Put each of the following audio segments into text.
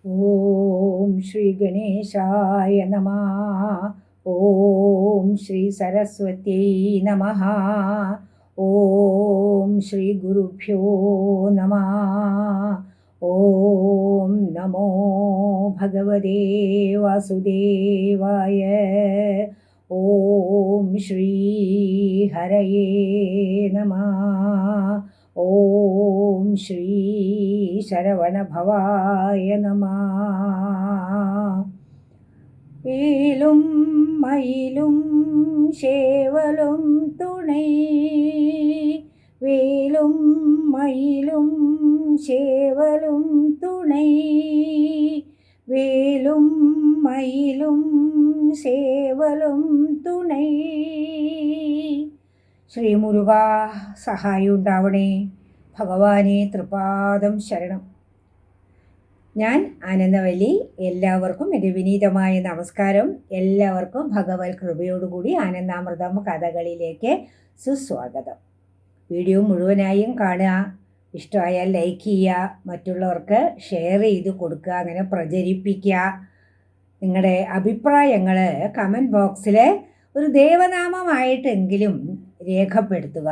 ഓം ശ്രീ ഗണേശായ നമഃ. ഓം ശ്രീ സരസ്വത്यै നമഃ. ഓം ശ്രീ ഗുരുഭ്യോ നമഃ. ഓം നമോ ഭഗവതേ വാസുദേവായ. ഓം ശ്രീ ഹരയേ നമഃ. ഓം ശ്രീ ശരവണഭവായ നമഃ. വേലും മയിലും ശേവലും തുണை, വേലും മയിലും ശേവലും തുണை, വേലും മയിലും സേവലും തുണை. ശ്രീ മുരുക സഹായം ഉണ്ടാവണേ. ഭഗവാനെ തൃപാദം ശരണം. ഞാൻ ആനന്ദവല്ലി. എല്ലാവർക്കും എൻ്റെ വിനീതമായ നമസ്കാരം. എല്ലാവർക്കും ഭഗവത് കൃപയോടുകൂടി ആനന്ദാമൃതം കഥകളിലേക്ക് സുസ്വാഗതം. വീഡിയോ മുഴുവനായും കാണുക. ഇഷ്ടമായാൽ ലൈക്ക് ചെയ്യുക, മറ്റുള്ളവർക്ക് ഷെയർ ചെയ്ത് കൊടുക്കുക, അങ്ങനെ പ്രചരിപ്പിക്കുക. നിങ്ങളുടെ അഭിപ്രായങ്ങൾ കമൻറ്റ് ബോക്സിൽ ഒരു ദേവനാമമായിട്ടെങ്കിലും രേഖപ്പെടുത്തുക.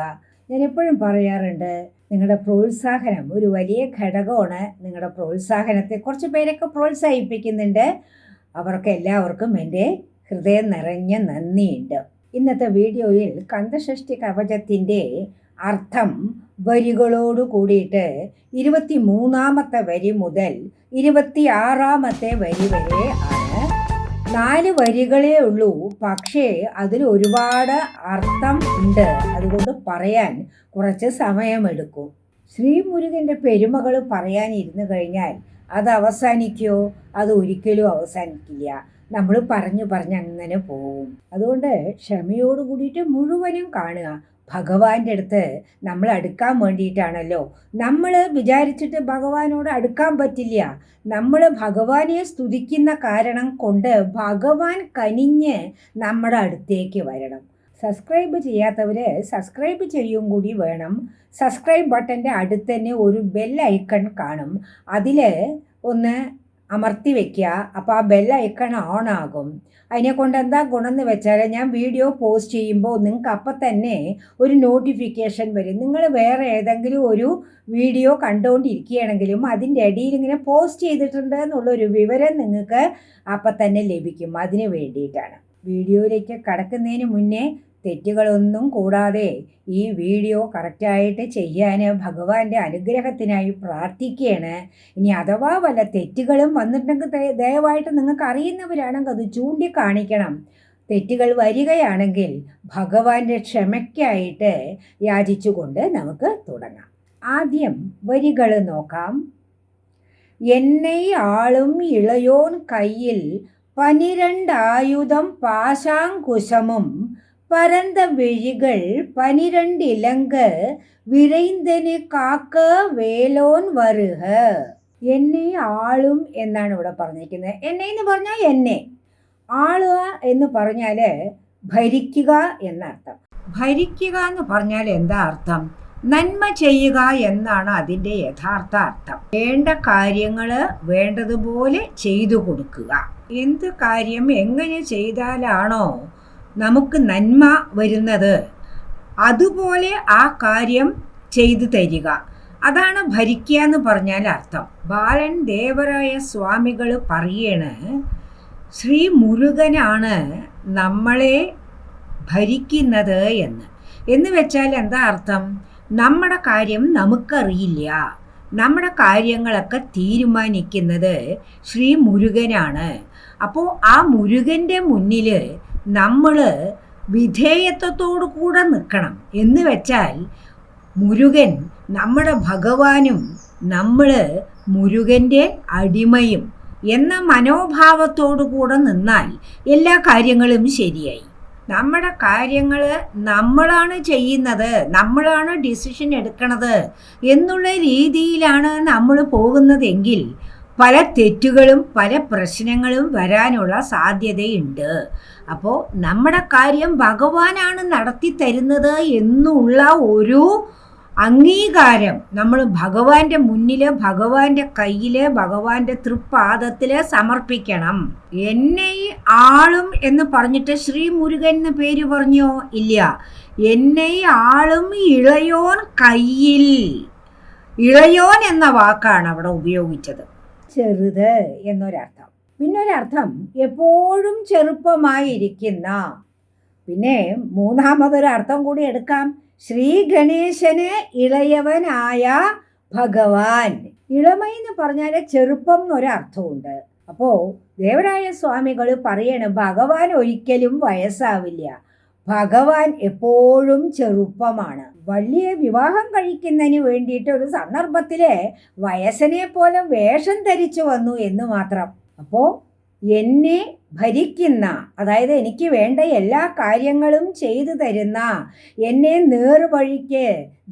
ഞാൻ എപ്പോഴും പറയാറുണ്ട്, നിങ്ങളുടെ പ്രോത്സാഹനം ഒരു വലിയ ഘടകമാണ്. നിങ്ങളുടെ പ്രോത്സാഹനത്തെ കുറച്ച് പേരൊക്കെ പ്രോത്സാഹിപ്പിക്കുന്നുണ്ട്. അവർക്ക് എല്ലാവർക്കും എൻ്റെ ഹൃദയം നിറഞ്ഞ നന്ദിയുണ്ട്. ഇന്നത്തെ വീഡിയോയിൽ കന്ദഷഷ്ടി കവചത്തിൻ്റെ അർത്ഥം വരികളോട് കൂടിയിട്ട് 23-ാമത്തെ വരി മുതൽ 26-ാമത്തെ വരി വരെ ആണ്. 4 വരികളേ ഉള്ളൂ, പക്ഷേ അതിൽ ഒരുപാട് അർത്ഥം ഉണ്ട്. അതുകൊണ്ട് പറയാൻ കുറച്ച് സമയമെടുക്കും. ശ്രീമുരുകൻ്റെ പെരുമകൾ പറയാനിരുന്നു കഴിഞ്ഞാൽ അത് അവസാനിക്കുമോ? അത് ഒരിക്കലും അവസാനിക്കില്ല. നമ്മൾ പറഞ്ഞു അങ്ങനെ പോവും. അതുകൊണ്ട് ക്ഷമയോട് കൂടിയിട്ട് മുഴുവനും കാണുക. ഭഗവാന്റെ അടുത്ത് നമ്മൾ അടുക്കാൻ വേണ്ടിയിട്ടാണല്ലോ. നമ്മൾ വിചാരിച്ചിട്ട് ഭഗവാനോട് അടുക്കാൻ പറ്റില്ല. നമ്മൾ ഭഗവാനെ സ്തുതിക്കുന്ന കാരണം കൊണ്ട് ഭഗവാൻ കനിഞ്ഞ് നമ്മുടെ അടുത്തേക്ക് വരണം. സബ്സ്ക്രൈബ് ചെയ്യാത്തവർ സബ്സ്ക്രൈബ് ചെയ്യും കൂടി വേണം. സബ്സ്ക്രൈബ് ബട്ടൻ്റെ അടുത്ത് തന്നെ ഒരു ബെൽ ഐക്കൺ കാണും. അതിൽ ഒന്ന് അമർത്തി വയ്ക്കുക. അപ്പോൾ ആ ബെൽ ഐക്കൺ ഓൺ ആകും. അതിനെക്കൊണ്ട് എന്താ ഗുണം എന്ന് വെച്ചാൽ, ഞാൻ വീഡിയോ പോസ്റ്റ് ചെയ്യുമ്പോൾ നിങ്ങൾക്ക് അപ്പം തന്നെ ഒരു നോട്ടിഫിക്കേഷൻ വരും. നിങ്ങൾ വേറെ ഏതെങ്കിലും ഒരു വീഡിയോ കണ്ടുകൊണ്ടിരിക്കുകയാണെങ്കിലും അതിൻ്റെ ഇടയിൽ ഇങ്ങനെ പോസ്റ്റ് ചെയ്തിട്ടുണ്ട് എന്നുള്ളൊരു വിവരം നിങ്ങൾക്ക് അപ്പം തന്നെ ലഭിക്കും. അതിന് വേണ്ടിയിട്ടാണ്. വീഡിയോയിലേക്ക് കടക്കുന്നതിന് മുന്നേ തെറ്റുകളൊന്നും കൂടാതെ ഈ വീഡിയോ കറക്റ്റായിട്ട് ചെയ്യാൻ ഭഗവാന്റെ അനുഗ്രഹത്തിനായി പ്രാർത്ഥിക്കുകയാണ്. ഇനി അഥവാ വല്ല തെറ്റുകളും വന്നിട്ടുണ്ടെങ്കിൽ ദയവായിട്ട് നിങ്ങൾക്ക് അറിയുന്നവരാണെങ്കിൽ അത് ചൂണ്ടിക്കാണിക്കണം. തെറ്റുകൾ വരികയാണെങ്കിൽ ഭഗവാന്റെ ക്ഷമയ്ക്കായിട്ട് യാചിച്ചുകൊണ്ട് നമുക്ക് തുടങ്ങാം. ആദ്യം വരികൾ നോക്കാം. എന്നെ ആളും ഇളയോൻ കയ്യിൽ 12 ആയുധം പാശാങ്കുശമും பரந்த விழிகள் 12 இலங்கு വിരൈന്തന് കാക്ക വേലോൻ വരുക. എന്നെ ആളും എന്നാണ് ഇവിടെ പറഞ്ഞിരിക്കുന്നത്. എന്നെ എന്ന് പറഞ്ഞാൽ എന്നെ, ആളുക എന്ന് പറഞ്ഞാൽ ഭരിക്കുക എന്നർത്ഥം. ഭരിക്കുക എന്ന് പറഞ്ഞാൽ എന്താ അർത്ഥം? നന്മ ചെയ്യുക എന്നാണ് അതിൻ്റെ യഥാർത്ഥ അർത്ഥം. വേണ്ട കാര്യങ്ങൾ വേണ്ടതുപോലെ ചെയ്തു കൊടുക്കുക. എന്ത് കാര്യം എങ്ങനെ ചെയ്താലാണോ നമുക്ക് നന്മ വരുന്നത്, അതുപോലെ ആ കാര്യം ചെയ്തു തരിക. അതാണ് ഭരിക്കുക എന്ന് പറഞ്ഞാൽ അർത്ഥം. ബാലൻ ദേവരായ സ്വാമികൾ പറയണ്, ശ്രീ മുരുകനാണ് നമ്മളെ ഭരിക്കുന്നത് എന്ന് വെച്ചാൽ എന്താ അർത്ഥം? നമ്മുടെ കാര്യം നമുക്കറിയില്ല. നമ്മുടെ കാര്യങ്ങളൊക്കെ തീരുമാനിക്കുന്നത് ശ്രീ മുരുകനാണ്. അപ്പോൾ ആ മുരുകൻ്റെ മുന്നിൽ നമ്മൾ വിധേയത്വത്തോടു കൂടെ നിൽക്കണം. എന്ന് വെച്ചാൽ മുരുകൻ നമ്മുടെ ഭഗവാനും നമ്മൾ മുരുകൻ്റെ അടിമയും എന്ന മനോഭാവത്തോടു കൂടെ നിന്നാൽ എല്ലാ കാര്യങ്ങളും ശരിയായി. നമ്മുടെ കാര്യങ്ങൾ നമ്മളാണ് ചെയ്യുന്നത്, നമ്മളാണ് ഡിസിഷൻ എടുക്കണത് എന്നുള്ള രീതിയിലാണ് നമ്മൾ പോകുന്നതെങ്കിൽ പല തെറ്റുകളും പല പ്രശ്നങ്ങളും വരാനുള്ള സാധ്യതയുണ്ട്. അപ്പോൾ നമ്മുടെ കാര്യം ഭഗവാനാണ് നടത്തി തരുന്നത് എന്നുള്ള ഒരു അംഗീകാരം നമ്മൾ ഭഗവാന്റെ മുന്നില്, ഭഗവാന്റെ കയ്യില്, ഭഗവാന്റെ തൃപ്പാദത്തില് സമർപ്പിക്കണം. എന്നെ ആളും എന്ന് പറഞ്ഞിട്ട് ശ്രീ മുരുകൻ എന്ന് പേര് പറഞ്ഞോ? ഇല്ല. എന്നെ ആളും ഇളയോൻ കയ്യിൽ. ഇളയോൻ എന്ന വാക്കാണ് അവിടെ ഉപയോഗിച്ചത്. ചെറുത് എന്നൊരർത്ഥം. പിന്നൊരർത്ഥം എപ്പോഴും ചെറുപ്പമായിരിക്കുന്ന. പിന്നെ മൂന്നാമതൊരർത്ഥം കൂടി എടുക്കാം. ശ്രീ ഗണേശന് ഇളയവനായ ഭഗവാൻ. ഇളമയെന്ന് പറഞ്ഞാൽ ചെറുപ്പം എന്നൊരർത്ഥമുണ്ട്. അപ്പോ ദേവരായ സ്വാമികൾ പറയണം, ഭഗവാൻ ഒരിക്കലും വയസ്സാവില്ല, ഭഗവാൻ എപ്പോഴും ചെറുപ്പമാണ്. വള്ളിയെ വിവാഹം കഴിക്കുന്നതിന് വേണ്ടിയിട്ട് ഒരു സന്ദർഭത്തില് വയസ്സനെ പോലെ വേഷം ധരിച്ചു വന്നു എന്ന് മാത്രം. അപ്പോ എന്നെ ഭരിക്കുന്ന, അതായത് എനിക്ക് വേണ്ട എല്ലാ കാര്യങ്ങളും ചെയ്തു തരുന്ന, എന്നെ നേർവഴിക്ക്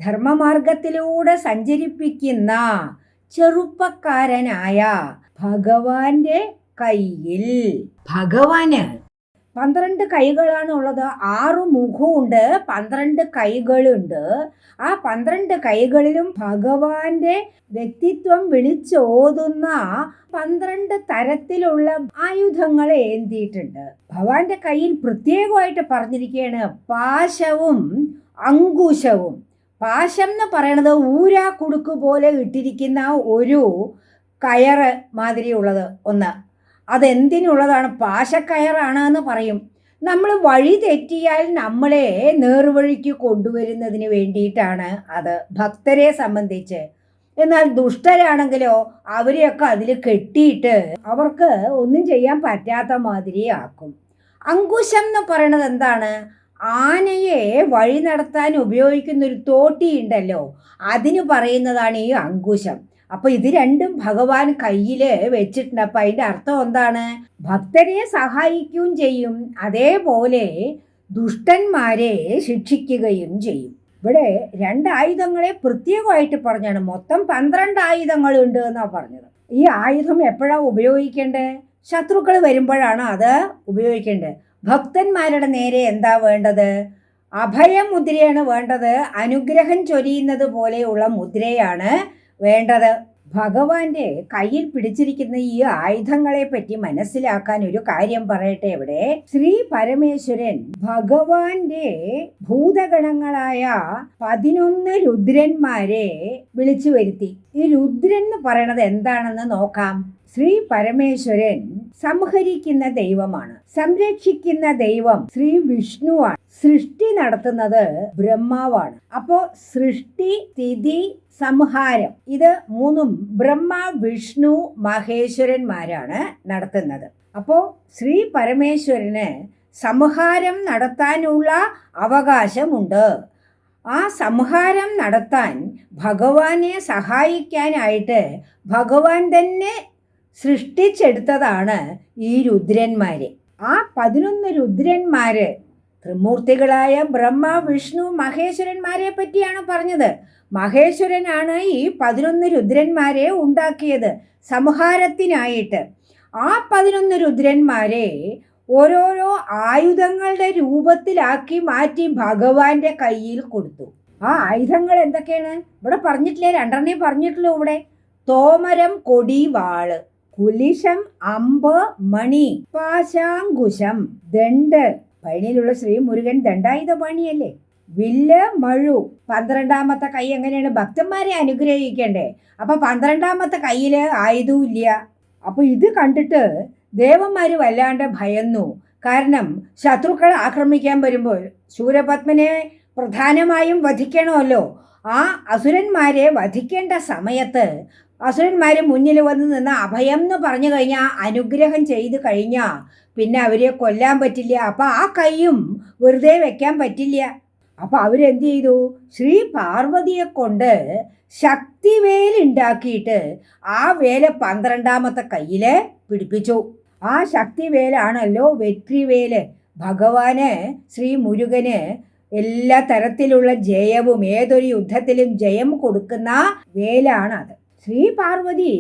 ധർമ്മമാർഗത്തിലൂടെ സഞ്ചരിപ്പിക്കുന്ന ചെറുപ്പക്കാരനായ ഭഗവാന്റെ കയ്യിൽ. ഭഗവാന് 12 കൈകളാണ് ഉള്ളത്. 6 മുഖമുണ്ട്, 12 കൈകളുണ്ട്. ആ 12 കൈകളിലും ഭഗവാന്റെ വ്യക്തിത്വം വിളിച്ചോതുന്ന 12 തരത്തിലുള്ള ആയുധങ്ങൾ ഏന്തിയിട്ടുണ്ട്. ഭഗവാന്റെ കയ്യിൽ പ്രത്യേകമായിട്ട് പറഞ്ഞിരിക്കുകയാണ് പാശവും അങ്കുശവും. പാശം എന്ന് പറയണത് ഊരാ കുടുക്ക് പോലെ ഇട്ടിരിക്കുന്ന ഒരു കയറ് മാതിരിയുള്ളത് ഒന്ന്. അതെന്തിനുള്ളതാണ്? പാശക്കയറാണ് എന്ന് പറയും. നമ്മൾ വഴി തെറ്റിയാൽ നമ്മളെ നേർവഴിക്ക് കൊണ്ടുവരുന്നതിന് വേണ്ടിയിട്ടാണ് അത്, ഭക്തരെ സംബന്ധിച്ച്. എന്നാൽ ദുഷ്ടരാണെങ്കിലോ അവരെയൊക്കെ അതിൽ കെട്ടിയിട്ട് അവർക്ക് ഒന്നും ചെയ്യാൻ പറ്റാത്ത മാതിരി ആക്കും. അങ്കുശം എന്ന് പറയണത് എന്താണ്? ആനയെ വഴി നടത്താൻ ഉപയോഗിക്കുന്നൊരു തോട്ടി ഉണ്ടല്ലോ, അതിന് പറയുന്നതാണ് ഈ അങ്കുശം. അപ്പൊ ഇത് രണ്ടും ഭഗവാൻ കയ്യില് വെച്ചിട്ടുണ്ട്. അപ്പൊ അതിന്റെ അർത്ഥം എന്താണ്? ഭക്തരെ സഹായിക്കുകയും ചെയ്യും, അതേപോലെ ദുഷ്ടന്മാരെ ശിക്ഷിക്കുകയും ചെയ്യും. ഇവിടെ 2 ആയുധങ്ങളെ പ്രത്യേകമായിട്ട് പറഞ്ഞാണ്. മൊത്തം 12 ആയുധങ്ങളുണ്ട് എന്നാ പറഞ്ഞത്. ഈ ആയുധം എപ്പോഴാണ് ഉപയോഗിക്കേണ്ടത്? ശത്രുക്കൾ വരുമ്പോഴാണ് അത് ഉപയോഗിക്കേണ്ടത്. ഭക്തന്മാരുടെ നേരെ എന്താ വേണ്ടത്? അഭയമുദ്രയാണ് വേണ്ടത്. അനുഗ്രഹം ചൊരിയുന്നത് പോലെയുള്ള മുദ്രയാണ് വേണ്ടത്. ഭഗവാന്റെ കയ്യിൽ പിടിച്ചിരിക്കുന്ന ഈ ആയുധങ്ങളെ പറ്റി മനസ്സിലാക്കാൻ ഒരു കാര്യം പറയട്ടെ. ഇവിടെ ശ്രീ പരമേശ്വരൻ ഭഗവാന്റെ ഭൂതഗണങ്ങളായ 11 രുദ്രന്മാരെ വിളിച്ചു വരുത്തി. ഈ രുദ്രൻ എന്ന് പറയണത് എന്താണെന്ന് നോക്കാം. ശ്രീ പരമേശ്വരൻ സംഹരിക്കുന്ന ദൈവമാണ്, സംരക്ഷിക്കുന്ന ദൈവം ശ്രീ വിഷ്ണുവാണ്, സൃഷ്ടി നടത്തുന്നത് ബ്രഹ്മാവാണ്. അപ്പോ സൃഷ്ടി, സ്ഥിതി, സംഹാരം ഇത് 3ഉം ബ്രഹ്മ, വിഷ്ണു, മഹേശ്വരന്മാരാണ് നടത്തുന്നത്. അപ്പോ ശ്രീ പരമേശ്വരന് സംഹാരം നടത്താനുള്ള അവകാശമുണ്ട്. ആ സംഹാരം നടത്താൻ ഭഗവാനെ സഹായിക്കാനായിട്ട് ഭഗവാൻ തന്നെ സൃഷ്ടിച്ചെടുത്തതാണ് ഈ രുദ്രന്മാര്. ആ 11 രുദ്രന്മാര് ത്രിമൂർത്തികളായ ബ്രഹ്മ, വിഷ്ണു, മഹേശ്വരന്മാരെ പറ്റിയാണ് പറഞ്ഞത്. മഹേശ്വരനാണ് ഈ 11 രുദ്രന്മാരെ ഉണ്ടാക്കിയത് സംഹാരത്തിനായിട്ട്. ആ 11 രുദ്രന്മാരെ ഓരോരോ ആയുധങ്ങളുടെ രൂപത്തിലാക്കി മാറ്റി ഭഗവാന്റെ കയ്യിൽ കൊടുത്തു. ആ ആയുധങ്ങൾ എന്തൊക്കെയാണ് ഇവിടെ പറഞ്ഞിട്ടില്ലേ? 2 പറഞ്ഞിട്ടുള്ളൂ ഇവിടെ. തോമരം, കൊടി, വാള്. കുലിശം, അമ്പ്, മണി. പാശാങ്കുശം, ദണ്ഡ്. പഴനിയിലുള്ള ശ്രീ മുരുകൻ ദണ്ഡായുധ പാണിയല്ലേ. വില്ല്, മഴു. 12ാമത്തെ കൈ എങ്ങനെയാണ്? ഭക്തന്മാരെ അനുഗ്രഹിക്കണ്ടേ. അപ്പൊ 12ാമത്തെ കയ്യില് ആയുധവും ഇല്ല. അപ്പൊ ഇത് കണ്ടിട്ട് ദേവന്മാര് വല്ലാണ്ട് ഭയന്നു. കാരണം ശത്രുക്കൾ ആക്രമിക്കാൻ വരുമ്പോൾ ശൂരപത്മനെ പ്രധാനമായും വധിക്കണമല്ലോ. ആ അസുരന്മാരെ വധിക്കേണ്ട സമയത്ത് അസുരന്മാര് മുന്നിൽ വന്ന് നിന്ന് അഭയം എന്ന് പറഞ്ഞു കഴിഞ്ഞാൽ, അനുഗ്രഹം ചെയ്ത് കഴിഞ്ഞാൽ പിന്നെ അവരെ കൊല്ലാൻ പറ്റില്ല. അപ്പൊ ആ കൈയും വെറുതെ വെക്കാൻ പറ്റില്ല. അപ്പൊ അവരെന്ത് ചെയ്തു? ശ്രീ പാർവതിയെ കൊണ്ട് ശക്തിവേൽ ഉണ്ടാക്കിയിട്ട് ആ വേല 12ാമത്തെ കയ്യില് പിടിപ്പിച്ചു. ആ ശക്തിവേലാണല്ലോ വെട്രിവേല്. ഭഗവാന് ശ്രീ മുരുകന് എല്ലാ തരത്തിലുള്ള ജയവും, ഏതൊരു യുദ്ധത്തിലും ജയം കൊടുക്കുന്ന വേലാണ് അത്. ശ്രീ പാർവതി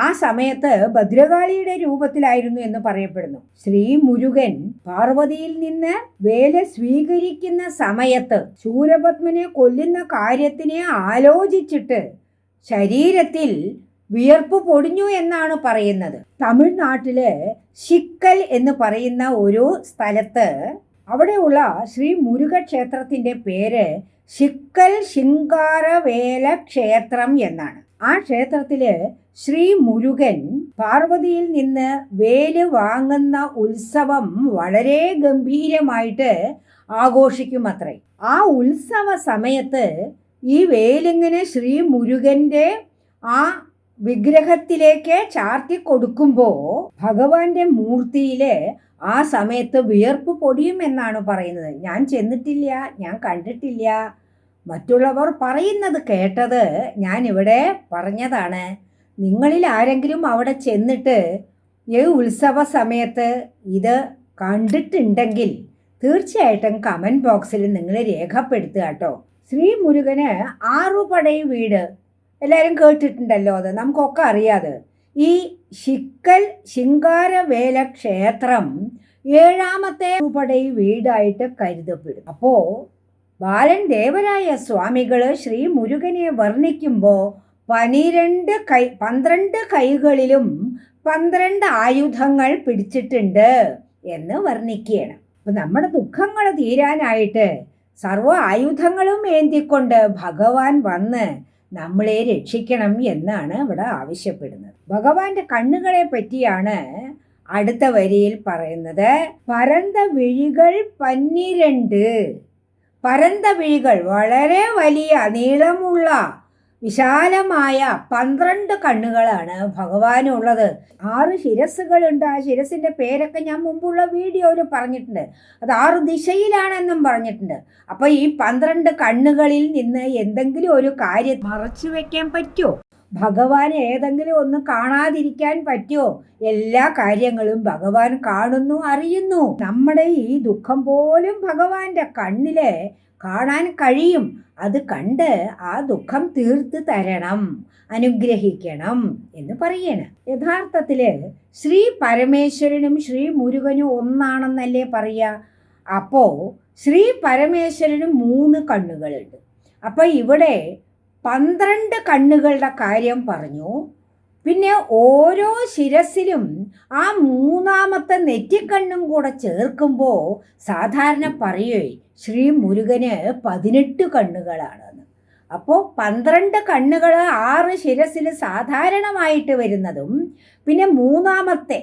ആ സമയത്ത് ഭദ്രകാളിയുടെ രൂപത്തിലായിരുന്നു എന്ന് പറയപ്പെടുന്നു. ശ്രീ മുരുകൻ പാർവതിയിൽ നിന്ന് വേല സ്വീകരിക്കുന്ന സമയത്ത് ശൂരപത്മനെ കൊല്ലുന്ന കാര്യത്തിനെ ആലോചിച്ചിട്ട് ശരീരത്തിൽ വിയർപ്പ് പൊടിഞ്ഞു എന്നാണ് പറയുന്നത്. തമിഴ്നാട്ടില് ശിക്കൽ എന്ന് പറയുന്ന ഒരു സ്ഥലത്ത് അവിടെയുള്ള ശ്രീ മുരുക ക്ഷേത്രത്തിന്റെ പേര് ശിക്കൽ ശിങ്കാരവേല ക്ഷേത്രം എന്നാണ്. ആ ക്ഷേത്രത്തില് ശ്രീ മുരുകൻ പാർവതിയിൽ നിന്ന് വേല് വാങ്ങുന്ന ഉത്സവം വളരെ ഗംഭീരമായിട്ട് ആഘോഷിക്കുമത്രേ. ആ ഉത്സവ സമയത്ത് ഈ വേലിങ്ങനെ ശ്രീ മുരുകന്റെ ആ വിഗ്രഹത്തിലേക്ക് ചാർത്തി കൊടുക്കുമ്പോൾ ഭഗവാന്റെ മൂർത്തിയില് ആ സമയത്ത് വിയർപ്പ് പൊടിയുമെന്നാണ് പറയുന്നത്. ഞാൻ ചെന്നിട്ടില്ല, ഞാൻ കണ്ടിട്ടില്ല, മറ്റുള്ളവർ പറയുന്നത് കേട്ടത് ഞാൻ ഇവിടെ പറഞ്ഞതാണ്. നിങ്ങളിൽ ആരെങ്കിലും അവിടെ ചെന്നിട്ട് ഈ ഉത്സവ സമയത്ത് ഇത് കണ്ടിട്ടുണ്ടെങ്കിൽ തീർച്ചയായിട്ടും കമൻറ്റ് ബോക്സിൽ നിങ്ങൾ രേഖപ്പെടുത്തുക കേട്ടോ. ശ്രീ മുരുകന് 6 പടൈ വീട് എല്ലാവരും കേട്ടിട്ടുണ്ടല്ലോ, അത് നമുക്കൊക്കെ അറിയാതെ. ഈ ശിക്കൽ ശിങ്കാരവേല ക്ഷേത്രം 7ാമത്തെ പടൈ വീടായിട്ട് കരുതപ്പെടും. അപ്പോൾ ബാലൻ ദേവരായ സ്വാമികള് ശ്രീ മുരുകനെ വർണ്ണിക്കുമ്പോൾ 12 കൈകളിലും 12 ആയുധങ്ങൾ പിടിച്ചിട്ടുണ്ട് എന്ന് വർണ്ണിക്കുകയാണ്. അപ്പൊ നമ്മുടെ ദുഃഖങ്ങൾ തീരാനായിട്ട് സർവ്വ ആയുധങ്ങളും ഏന്തിക്കൊണ്ട് ഭഗവാൻ വന്ന് നമ്മളെ രക്ഷിക്കണം എന്നാണ് ഇവിടെ ആവശ്യപ്പെടുന്നത്. ഭഗവാന്റെ കണ്ണുകളെ പറ്റിയാണ് അടുത്ത വരിയിൽ പറയുന്നത്. പരന്ത വിഴികൾ 12, പരന്ത വിഴികൾ വളരെ വലിയ നീളമുള്ള വിശാലമായ 12 കണ്ണുകളാണ് ഭഗവാനുള്ളത്. 6 ശിരസ്സുകളുണ്ട്. ആ ശിരസിന്റെ പേരൊക്കെ ഞാൻ മുമ്പുള്ള വീഡിയോയിൽ പറഞ്ഞിട്ടുണ്ട്. അത് 6 ദിശയിലാണെന്നും പറഞ്ഞിട്ടുണ്ട്. അപ്പൊ ഈ 12 കണ്ണുകളിൽ നിന്ന് എന്തെങ്കിലും ഒരു കാര്യം മറച്ചു വെക്കാൻ പറ്റുമോ? ഭഗവാൻ ഏതെങ്കിലും ഒന്ന് കാണാതിരിക്കാൻ പറ്റുമോ? എല്ലാ കാര്യങ്ങളും ഭഗവാൻ കാണുന്നു, അറിയുന്നു. നമ്മുടെ ഈ ദുഃഖം പോലും ഭഗവാന്റെ കണ്ണില് കാണാൻ കഴിയും. അത് കണ്ട് ആ ദുഃഖം തീർത്ത് തരണം, അനുഗ്രഹിക്കണം എന്ന് പറയണ. യഥാർത്ഥത്തില് ശ്രീ പരമേശ്വരനും ശ്രീ മുരുകനും ഒന്നാണെന്നല്ലേ പറയാ. അപ്പോ ശ്രീ പരമേശ്വരനും 3 കണ്ണുകളുണ്ട്. അപ്പൊ ഇവിടെ 12 കണ്ണുകളുടെ കാര്യം പറഞ്ഞു. പിന്നെ ഓരോ ശിരസിലും ആ 3ാമത്തെ നെറ്റിക്കണ്ണും കൂടെ ചേർക്കുമ്പോൾ സാധാരണ പറയുകയെ ശ്രീ മുരുകന് 18 കണ്ണുകളാണെന്ന്. അപ്പോൾ 12 കണ്ണുകൾ 6 ശിരസിൽ സാധാരണമായിട്ട് വരുന്നതും പിന്നെ 3ാമത്തെ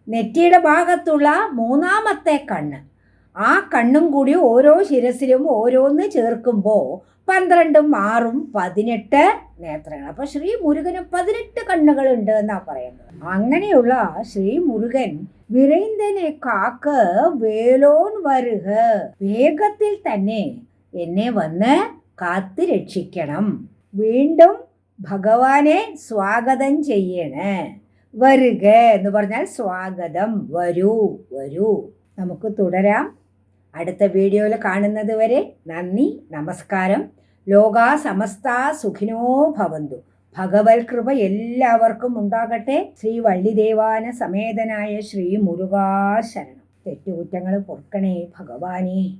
നെറ്റിയുടെ ഭാഗത്തുള്ള 3ാമത്തെ കണ്ണ്, ആ കണ്ണും കൂടി ഓരോ ശിരസിലും ഓരോന്ന് ചേർക്കുമ്പോൾ 12ഉം 6ഉം 18 നേത്രങ്ങൾ. അപ്പൊ ശ്രീ മുരുകന് 18 കണ്ണുകളുണ്ട് എന്നാ പറയുന്നത്. അങ്ങനെയുള്ള ശ്രീ മുരുകൻ വിരൈന്തനെ കാക്ക് വേലോൻ വരുക, വേഗത്തിൽ തന്നെ എന്നെ വന്ന് കാത്ത് രക്ഷിക്കണം. വീണ്ടും ഭഗവാനെ സ്വാഗതം ചെയ്യണേ. വരുക എന്ന് പറഞ്ഞാൽ സ്വാഗതം, വരൂ വരൂ. നമുക്ക് തുടരാം. അടുത്ത വീഡിയോയിൽ കാണുന്നത് വരെ നന്ദി, നമസ്കാരം. ലോകാ സമസ്താ സുഖിനോ ഭവന്തു. ഭഗവത് കൃപ എല്ലാവർക്കും ഉണ്ടാകട്ടെ. ശ്രീ വള്ളിദേവാന സമേതനായ ശ്രീ മുരുകാ ശരണം. തെറ്റുകുറ്റങ്ങൾ പൊറുക്കണേ ഭഗവാനേ.